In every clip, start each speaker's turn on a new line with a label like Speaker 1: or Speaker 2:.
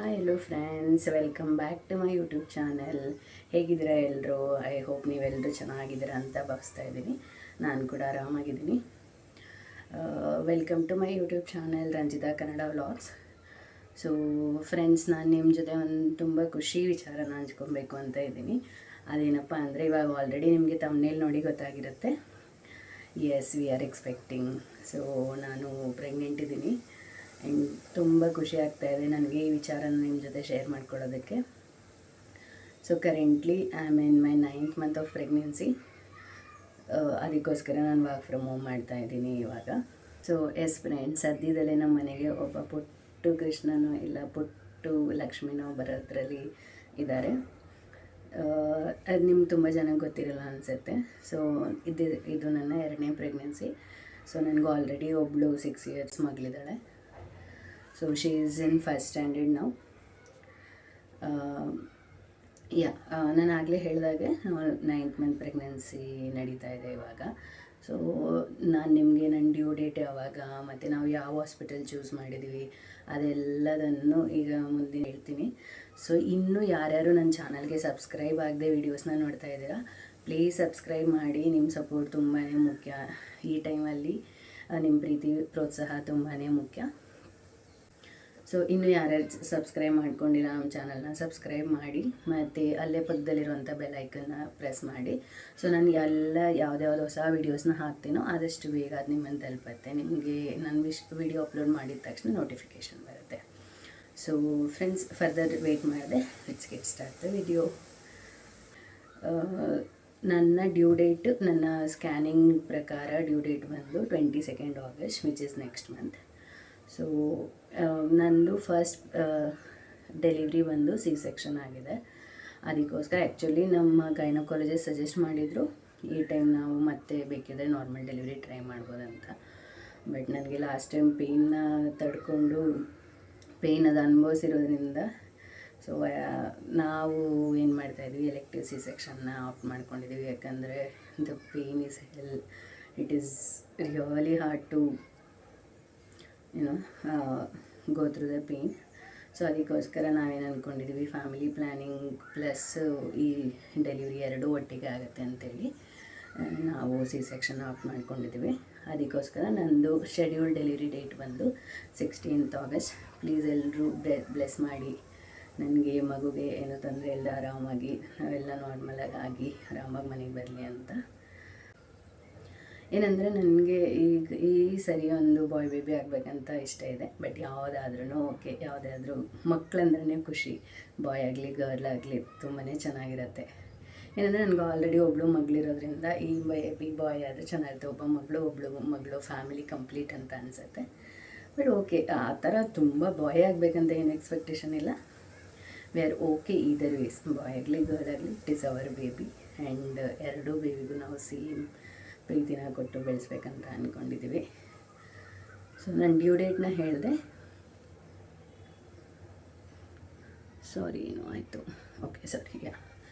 Speaker 1: Hi hello friends, welcome back to my YouTube channel. ಹೇಗಿದ್ದೀರಾ ಎಲ್ಲರೂ? I hope ನೀವೆಲ್ಲರೂ ಚೆನ್ನಾಗಿದ್ದೀರಾ ಅಂತ ಭಾವಿಸ್ತಾ ಇದ್ದೀನಿ. ನಾನು ಕೂಡ ಆರಾಮಾಗಿದ್ದೀನಿ. Welcome to my YouTube channel Ranjitha Kannada vlogs. So friends, ನಾನು ನಿಮ್ಮ ಜೊತೆ ಒಂದು ತುಂಬ ಖುಷಿ ವಿಚಾರನ ಹಂಚ್ಕೊಬೇಕು ಅಂತ ಇದ್ದೀನಿ. ಅದೇನಪ್ಪ ಅಂದರೆ, ಇವಾಗ ಆಲ್ರೆಡಿ ನಿಮಗೆ ತಮ್ಮನೇಲಿ ನೋಡಿ ಗೊತ್ತಾಗಿರುತ್ತೆ. Yes, we are expecting. So ನಾನು ಪ್ರೆಗ್ನೆಂಟ್ ಇದ್ದೀನಿ ಆ್ಯಂಡ್ ತುಂಬ ಖುಷಿ ಆಗ್ತಾಯಿದೆ ನನಗೆ ಈ ವಿಚಾರನ ನಿಮ್ಮ ಜೊತೆ ಶೇರ್ ಮಾಡ್ಕೊಳ್ಳೋದಕ್ಕೆ. So currently I am in my 9th month of pregnancy. ಅದಕ್ಕೋಸ್ಕರ ನಾನು ವರ್ಕ್ ಫ್ರಮ್ ಹೋಮ್ ಮಾಡ್ತಾಯಿದ್ದೀನಿ ಇವಾಗ. ಸೊ ಎಸ್ ಫ್ರೆಂಡ್ಸ್, ಸದ್ಯದಲ್ಲೇ ನಮ್ಮ ಮನೆಗೆ ಒಬ್ಬ ಪುಟ್ಟು ಕೃಷ್ಣನೋ ಇಲ್ಲ ಪುಟ್ಟು ಲಕ್ಷ್ಮಿನೋ ಬರೋದ್ರಲ್ಲಿ ಇದ್ದಾರೆ. ಅದು ನಿಮ್ಗೆ ತುಂಬ ಜನಕ್ಕೆ ಗೊತ್ತಿರಲ್ಲ ಅನಿಸುತ್ತೆ. ಸೊ ಇದು ನನ್ನ 2ನೇ ಪ್ರೆಗ್ನೆನ್ಸಿ. ಸೊ ನನಗೂ ಆಲ್ರೆಡಿ ಒಬ್ಬಳು 6 years ಮಗಳಿದ್ದಾಳೆ. So she is in first standard ನಾವು. ನಾನು ಆಗಲೇ ಹೇಳಿದಾಗೆ 9th ಮಂತ್ ಪ್ರೆಗ್ನೆನ್ಸಿ ನಡೀತಾ ಇದೆ ಇವಾಗ. ಸೊ ನಾನು ನಿಮಗೆ ನನ್ನ ಡ್ಯೂ ಡೇಟ್ ಯಾವಾಗ ಮತ್ತು ನಾವು ಯಾವ ಹಾಸ್ಪಿಟಲ್ ಚೂಸ್ ಮಾಡಿದ್ದೀವಿ ಅದೆಲ್ಲದನ್ನು ಈಗ ಮುಂದೆ ಹೇಳ್ತೀನಿ. ಸೊ ಇನ್ನೂ ಯಾರ್ಯಾರು ನನ್ನ ಚಾನಲ್ಗೆ ಸಬ್ಸ್ಕ್ರೈಬ್ ಆಗದೆ ವೀಡಿಯೋಸ್ನ ನೋಡ್ತಾ ಇದ್ದೀರಾ, ಪ್ಲೀಸ್ ಸಬ್ಸ್ಕ್ರೈಬ್ ಮಾಡಿ. ನಿಮ್ಮ ಸಪೋರ್ಟ್ ತುಂಬಾ ಮುಖ್ಯ. ಈ ಟೈಮಲ್ಲಿ ನಿಮ್ಮ ಪ್ರೀತಿ ಪ್ರೋತ್ಸಾಹ ತುಂಬಾ ಮುಖ್ಯ. ಸೊ ಇನ್ನೂ ಯಾರ್ಯಾರು ಸಬ್ಸ್ಕ್ರೈಬ್ ಮಾಡ್ಕೊಂಡಿಲ್ಲ ನಮ್ಮ ಚಾನಲ್ನ ಸಬ್ಸ್ಕ್ರೈಬ್ ಮಾಡಿ, ಮತ್ತು ಅಲ್ಲೇ ಪಕ್ಕದಲ್ಲಿರುವಂಥ ಬೆಲ್ ಐಕನ್ನ ಪ್ರೆಸ್ ಮಾಡಿ. ಸೊ ನಾನು ಯಾವುದ್ಯಾವ್ದು ಹೊಸ ವೀಡಿಯೋಸ್ನ ಹಾಕ್ತೀನೋ ಆದಷ್ಟು ಬೇಗ ಅದು ನಿಮ್ಮನ್ನು ತಲುಪುತ್ತೆ. ನಿಮಗೆ ನಾನು ವಿಡಿಯೋ ಅಪ್ಲೋಡ್ ಮಾಡಿದ ತಕ್ಷಣ ನೋಟಿಫಿಕೇಷನ್ ಬರುತ್ತೆ. ಸೊ ಫ್ರೆಂಡ್ಸ್, ಫರ್ದರ್ ವೆಯ್ಟ್ ಮಾಡಿದೆ, let's get start the video. ನನ್ನ ಡ್ಯೂ ಡೇಟ್, ನನ್ನ ಸ್ಕ್ಯಾನಿಂಗ್ ಪ್ರಕಾರ ಡ್ಯೂ ಡೇಟ್ ಬಂದು 22nd August, which is next month. So ನಂದು ಫಸ್ಟ್ ಡೆಲಿವ್ರಿ ಬಂದು ಸಿ ಸೆಕ್ಷನ್ ಆಗಿದೆ. ಅದಕ್ಕೋಸ್ಕರ ಆ್ಯಕ್ಚುಲಿ ನಮ್ಮ ಗೈನಕಾಲಜಿಸ್ಟ್ ಸಜೆಸ್ಟ್ ಮಾಡಿದರು ಈ ಟೈಮ್ ನಾವು ಮತ್ತೆ ಬೇಕಿದ್ರೆ ನಾರ್ಮಲ್ ಡೆಲಿವ್ರಿ ಟ್ರೈ ಮಾಡ್ಬೋದಂತ. ಬಟ್ ನನಗೆ ಲಾಸ್ಟ್ ಟೈಮ್ ಪೇಯ್ನ ತಡ್ಕೊಂಡು ಅದು ಅನುಭವಿಸಿರೋದ್ರಿಂದ ಸೊ ನಾವು ಏನು ಮಾಡ್ತಾಯಿದ್ವಿ, ಎಲೆಕ್ಟಿವ್ ಸಿ ಸೆಕ್ಷನ್ನ ಆಪ್ಟ್ ಮಾಡ್ಕೊಂಡಿದ್ದೀವಿ. ಯಾಕಂದರೆ the pain is it is really hard to go through the pain. So ಅದಕ್ಕೋಸ್ಕರ ನಾವೇನು ಅಂದ್ಕೊಂಡಿದ್ದೀವಿ, ಫ್ಯಾಮಿಲಿ ಪ್ಲ್ಯಾನಿಂಗ್ ಪ್ಲಸ್ ಈ ಡೆಲಿವ್ರಿ ಎರಡೂ ಒಟ್ಟಿಗೆ ಆಗುತ್ತೆ ಅಂತೇಳಿ ನಾವು ಸಿ ಸೆಕ್ಷನ್ ಆಫ್ ಮಾಡ್ಕೊಂಡಿದ್ದೀವಿ. ಅದಕ್ಕೋಸ್ಕರ ನಂದು ಶೆಡ್ಯೂಲ್ ಡೆಲಿವರಿ ಡೇಟ್ ಬಂದು 16th August. ಪ್ಲೀಸ್ ಎಲ್ಲರೂ ಬ್ಲೆಸ್ ಮಾಡಿ ನನಗೆ, ಮಗುಗೆ ಏನೂ ತೊಂದರೆ ಇಲ್ಲ, ಆರಾಮಾಗಿ ನಾವೆಲ್ಲ ನಾರ್ಮಲಾಗಿ ಆಗಿ ಆರಾಮಾಗಿ ಮನೆಗೆ ಬರಲಿ ಅಂತ. ಏನಂದರೆ ನನಗೆ ಈ ಸರಿ ಒಂದು ಬಾಯ್ ಬೇಬಿ ಆಗಬೇಕಂತ ಇಷ್ಟ ಇದೆ. ಬಟ್ ಯಾವುದಾದ್ರೂ ಓಕೆ, ಯಾವುದಾದ್ರೂ ಮಕ್ಕಳಂದ್ರೇ ಖುಷಿ. ಬಾಯ್ ಆಗಲಿ ಗರ್ಲ್ ಆಗಲಿ ತುಂಬಾ ಚೆನ್ನಾಗಿರುತ್ತೆ. ಏನಂದರೆ ನನಗೆ ಆಲ್ರೆಡಿ ಒಬ್ಬಳು ಮಗಳಿರೋದ್ರಿಂದ ಈ ಬೇಬಿ ಬಾಯ್ ಆದರೆ ಚೆನ್ನಾಗಿರುತ್ತೆ. ಒಬ್ಬಳು ಮಗಳು ಫ್ಯಾಮಿಲಿ ಕಂಪ್ಲೀಟ್ ಅಂತ ಅನಿಸುತ್ತೆ. ಬಟ್ ಓಕೆ, ಆ ಥರ ತುಂಬ ಬಾಯ್ ಆಗಬೇಕಂತ ಏನು ಎಕ್ಸ್ಪೆಕ್ಟೇಷನ್ ಇಲ್ಲ. We are okay either ways, boy ಆಗಲಿ ಗರ್ಲ್ ಆಗಲಿ, it is our baby. And ಎರಡೂ ಬೇಬಿಗೂ ನಾವು ಸೇಮ್ ಪ್ರೀತಿನ ಕೊಟ್ಟು ಬೆಳೆಸ್ಬೇಕಂತ ಅಂದ್ಕೊಂಡಿದ್ದೀವಿ. ಸೊ ನಾನು ಡ್ಯೂ ಡೇಟ್ನ ಹೇಳಿದೆ, ಸಾರಿ ಏನೋ ಆಯಿತು, ಓಕೆ ಸರಿ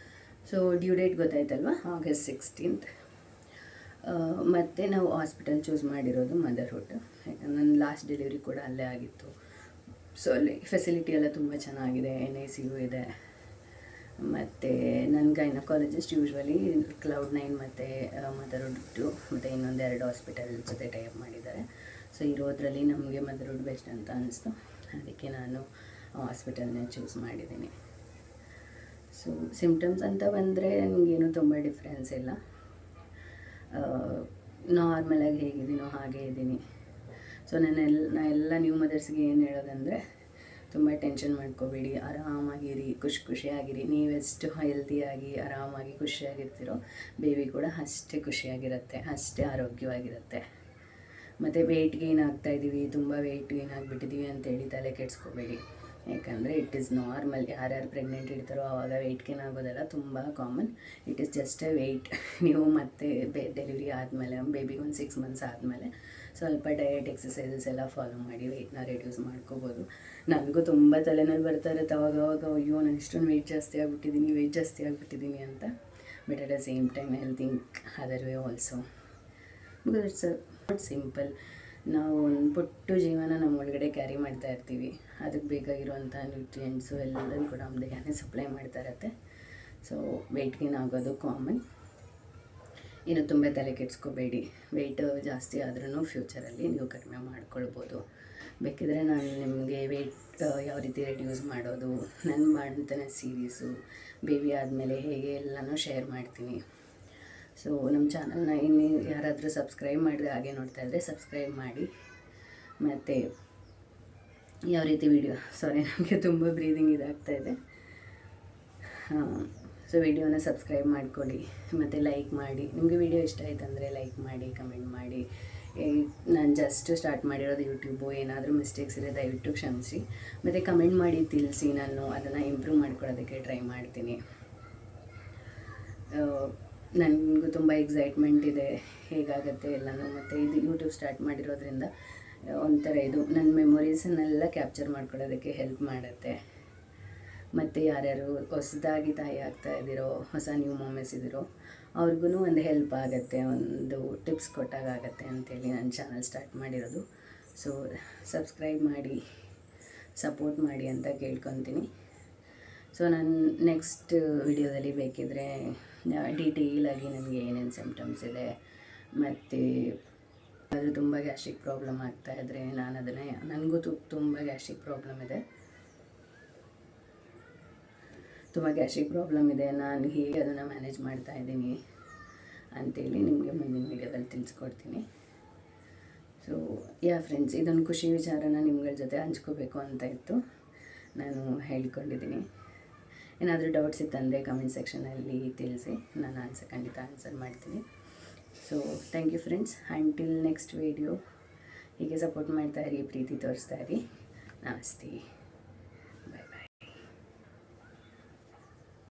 Speaker 1: ಸೊ ಡ್ಯೂ ಡೇಟ್ ಗೊತ್ತಾಯ್ತಲ್ವ, August 16th. ಮತ್ತು ನಾವು ಹಾಸ್ಪಿಟಲ್ ಚೂಸ್ ಮಾಡಿರೋದು ಮದರ್ಹುಡ್. ಯಾಕಂದ್ರೆ ನನ್ನ ಲಾಸ್ಟ್ ಡೆಲಿವರಿ ಕೂಡ ಅಲ್ಲೇ ಆಗಿತ್ತು. ಸೊ ಅಲ್ಲಿ ಫೆಸಿಲಿಟಿ ಎಲ್ಲ ತುಂಬ ಚೆನ್ನಾಗಿದೆ, NICU ಇದೆ. ಮತ್ತು ನನ್ನ ಗೈನಕಾಲಜಿಸ್ಟ್ ಯೂಶ್ವಲಿ Cloud9 ಮತ್ತು ಮದರ್ಹುಡ್ ಮತ್ತು ಇನ್ನೊಂದು 2 ಹಾಸ್ಪಿಟಲ್ ಜೊತೆ ಟೈಅಪ್ ಮಾಡಿದ್ದಾರೆ. ಸೊ ಇರೋದ್ರಲ್ಲಿ ನಮಗೆ ಮದರ್ಹುಡ್ ಬೆಸ್ಟ್ ಅಂತ ಅನ್ನಿಸ್ತು. ಅದಕ್ಕೆ ನಾನು ಹಾಸ್ಪಿಟಲ್ನೇ ಚೂಸ್ ಮಾಡಿದ್ದೀನಿ. ಸೊ ಸಿಮ್ಟಮ್ಸ್ ಅಂತ ಬಂದರೆ ನನಗೇನು ತುಂಬ ಡಿಫ್ರೆನ್ಸ್ ಇಲ್ಲ. ನಾರ್ಮಲಾಗಿ ಹೇಗಿದ್ದೀನೋ ಹಾಗೇ ಇದ್ದೀನಿ. ಸೊ ನಾ ಎಲ್ಲ ನ್ಯೂ ಮದರ್ಸ್ಗೆ ಏನು ಹೇಳೋದಂದರೆ, ತುಂಬ ಟೆನ್ಷನ್ ಮಾಡ್ಕೋಬೇಡಿ, ಆರಾಮಾಗಿರಿ, ಖುಷಿಯಾಗಿರಿ. ನೀವೆಷ್ಟು ಹೆಲ್ತಿಯಾಗಿ ಆರಾಮಾಗಿ ಖುಷಿಯಾಗಿರ್ತೀರೋ ಬೇಬಿ ಕೂಡ ಅಷ್ಟೇ ಖುಷಿಯಾಗಿರುತ್ತೆ, ಅಷ್ಟೇ ಆರೋಗ್ಯವಾಗಿರುತ್ತೆ. ಮತ್ತು ವೆಯ್ಟ್ ಗೇನ್ ಆಗ್ತಾಯಿದ್ದೀವಿ, ತುಂಬ ವೆಯ್ಟ್ ಗೇನ್ ಆಗಿಬಿಟ್ಟಿದ್ದೀವಿ ಅಂತೇಳಿ ತಲೆ ಕೆಡಿಸ್ಕೋಬೇಡಿ. ಯಾಕಂದರೆ ಇಟ್ ಈಸ್ ನಾರ್ಮಲ್. ಯಾರ್ಯಾರು ಪ್ರೆಗ್ನೆಂಟ್ ಇರ್ತಾರೋ ಆವಾಗ ವೆಯ್ಟ್ ಗೇನ್ ಆಗೋದೆಲ್ಲ ತುಂಬ common. It is just a weight. ನೀವು ಮತ್ತೆ ಡೆಲಿವರಿ ಆದಮೇಲೆ, ಬೇಬಿಗೆ ಒಂದು 6 months ಆದಮೇಲೆ ಸ್ವಲ್ಪ ಡಯಟ್ ಎಕ್ಸಸೈಸಸ್ ಎಲ್ಲ ಫಾಲೋ ಮಾಡಿ ವೆಯ್ಟ್ನ ರೆಡ್ಯೂಸ್ ಮಾಡ್ಕೋಬೋದು. ನನಗೂ ತುಂಬ ತಲೆನಲ್ಲಿ ಬರ್ತಾ ಇರುತ್ತೆ ಅವಾಗವಾಗ, ಅಯ್ಯೋ ನಾನು ಇಷ್ಟೊಂದು ವೆಯ್ಟ್ ಜಾಸ್ತಿ ಆಗಿಬಿಟ್ಟಿದ್ದೀನಿ ಅಂತ. But at the same time I will think other way also, because it's not simple. ನಾವು ಒಂದು ಪುಟ್ಟು ಜೀವನ ನಮ್ಮ ಒಳಗಡೆ ಕ್ಯಾರಿ ಮಾಡ್ತಾ ಇರ್ತೀವಿ. ಅದಕ್ಕೆ ಬೇಕಾಗಿರುವಂಥ ನ್ಯೂಟ್ರಿಯೆಂಟ್ಸು ಎಲ್ಲದನ್ನು ಕೂಡ ನಮ್ಮ ದೇಹನೇ ಸಪ್ಲೈ ಮಾಡ್ತಾ ಇರುತ್ತೆ. ಸೊ ವೆಯ್ಟ್ ಗೇನ್ ಆಗೋದು ಕಾಮನ್. ಇನ್ನು ತುಂಬ ತಲೆ ಕೆಡಿಸ್ಕೋಬೇಡಿ. ವೆಯ್ಟ್ ಜಾಸ್ತಿ ಆದ್ರೂ ಫ್ಯೂಚರಲ್ಲಿ ನೀವು ಕಡಿಮೆ ಮಾಡ್ಕೊಳ್ಬೋದು. ಬೇಕಿದ್ರೆ ನಾನು ನಿಮಗೆ ವೆಯ್ಟ್ ಯಾವ ರೀತಿ ರೆಡ್ಯೂಸ್ ಮಾಡೋದು, ನಾನು ಮಾಡೋಂಥ ಸೀರೀಸು ಬೇಬಿ ಆದಮೇಲೆ ಹೇಗೆ ಎಲ್ಲನೂ ಶೇರ್ ಮಾಡ್ತೀನಿ. ಸೊ ನಮ್ಮ ಚಾನಲ್ನ ಇನ್ನು ಯಾರಾದರೂ ಸಬ್ಸ್ಕ್ರೈಬ್ ಮಾಡಿದ್ರೆ ಹಾಗೆ ನೋಡ್ತಾ ಇದ್ದರೆ ಸಬ್ಸ್ಕ್ರೈಬ್ ಮಾಡಿ. ಮತ್ತು ಯಾವ ರೀತಿ ಸಾರಿ ನನಗೆ ತುಂಬ ಬ್ರೀದಿಂಗ್ ಇದಾಗ್ತಾಯಿದೆ. ಸೊ ವಿಡಿಯೋನ ಸಬ್ಸ್ಕ್ರೈಬ್ ಮಾಡ್ಕೊಳ್ಳಿ ಮತ್ತು ಲೈಕ್ ಮಾಡಿ. ನಿಮಗೆ ವಿಡಿಯೋ ಇಷ್ಟ ಆಯ್ತು ಅಂದರೆ ಲೈಕ್ ಮಾಡಿ, ಕಮೆಂಟ್ ಮಾಡಿ. ನಾನು ಜಸ್ಟ್ ಸ್ಟಾರ್ಟ್ ಮಾಡಿರೋದು ಯೂಟ್ಯೂಬು, ಏನಾದರೂ ಮಿಸ್ಟೇಕ್ಸ್ ಇದೆ ದಯವಿಟ್ಟು ಕ್ಷಮಿಸಿ. ಮತ್ತು ಕಮೆಂಟ್ ಮಾಡಿ ತಿಳಿಸಿ, ನಾನು ಅದನ್ನು ಇಂಪ್ರೂವ್ ಮಾಡ್ಕೊಳ್ಳೋದಕ್ಕೆ ಟ್ರೈ ಮಾಡ್ತೀನಿ. ನನಗೂ ತುಂಬ ಎಕ್ಸೈಟ್ಮೆಂಟ್ ಇದೆ ಹೇಗಾಗುತ್ತೆ ಎಲ್ಲನೂ. ಮತ್ತು ಇದು ಯೂಟ್ಯೂಬ್ ಸ್ಟಾರ್ಟ್ ಮಾಡಿರೋದ್ರಿಂದ ಒಂಥರ ಇದು ನನ್ನ ಮೆಮೊರೀಸನ್ನೆಲ್ಲ ಕ್ಯಾಪ್ಚರ್ ಮಾಡ್ಕೊಳ್ಳೋದಕ್ಕೆ ಹೆಲ್ಪ್ ಮಾಡುತ್ತೆ. ಮತ್ತು ಯಾರ್ಯಾರು ಹೊಸದಾಗಿ ತಾಯಿ ಆಗ್ತಾ ಇದ್ದೀರೋ, ಹೊಸ ನ್ಯೂ ಮಾಮೆಸ್ ಇದ್ದೀರೋ ಅವ್ರಿಗೂ ಒಂದು ಹೆಲ್ಪ್ ಆಗುತ್ತೆ, ಒಂದು ಟಿಪ್ಸ್ ಕೊಟ್ಟಾಗತ್ತೆ ಅಂತೇಳಿ ನನ್ನ ಚಾನಲ್ ಸ್ಟಾರ್ಟ್ ಮಾಡಿರೋದು. ಸೊ ಸಬ್ಸ್ಕ್ರೈಬ್ ಮಾಡಿ, ಸಪೋರ್ಟ್ ಮಾಡಿ ಅಂತ ಕೇಳ್ಕೊತೀನಿ. ಸೊ ನಾನು ನೆಕ್ಸ್ಟ್ ವಿಡಿಯೋದಲ್ಲಿ ಬೇಕಿದ್ದರೆ ಡೀಟೇಲಾಗಿ ನನಗೆ ಏನೇನು ಸಿಮ್ಟಮ್ಸ್ ಇದೆ, ಮತ್ತು ಅದು ತುಂಬ ಗ್ಯಾಸ್ಟ್ರಿಕ್ ಪ್ರಾಬ್ಲಮ್ ಆಗ್ತಾಯಿದ್ರೆ ನಾನು ಅದನ್ನೇ, ನನಗೂ ತುಂಬ ಗ್ಯಾಸ್ಟ್ರಿಕ್ ಪ್ರಾಬ್ಲಮ್ ಇದೆ, ನಾನು ಹೇಗೆ ಅದನ್ನು ಮ್ಯಾನೇಜ್ ಮಾಡ್ತಾಯಿದ್ದೀನಿ ಅಂಥೇಳಿ ನಿಮಗೆ ಮುಂದಿನ ವೀಡಿಯೋದಲ್ಲಿ ತಿಳಿಸ್ಕೊಡ್ತೀನಿ. ಸೊ ಫ್ರೆಂಡ್ಸ್, ಇದೊಂದು ಖುಷಿ ವಿಚಾರನ ನಿಮ್ಗಳ ಜೊತೆ ಹಂಚ್ಕೋಬೇಕು ಅಂತ ಇತ್ತು, ನಾನು ಹೇಳ್ಕೊಂಡಿದ್ದೀನಿ. ಏನಾದರೂ ಡೌಟ್ಸ್ ಇತ್ತಂದರೆ ಕಮೆಂಟ್ ಸೆಕ್ಷನಲ್ಲಿ ತಿಳಿಸಿ, ನಾನು ಖಂಡಿತ ಆನ್ಸರ್ ಮಾಡ್ತೀನಿ. So thank you friends. Until next video ಹೀಗೆ ಸಪೋರ್ಟ್ ಮಾಡ್ತಾಯಿರಿ, ಪ್ರೀತಿ ತೋರಿಸ್ತಾ ಇರಿ. ನಮಸ್ತೆ.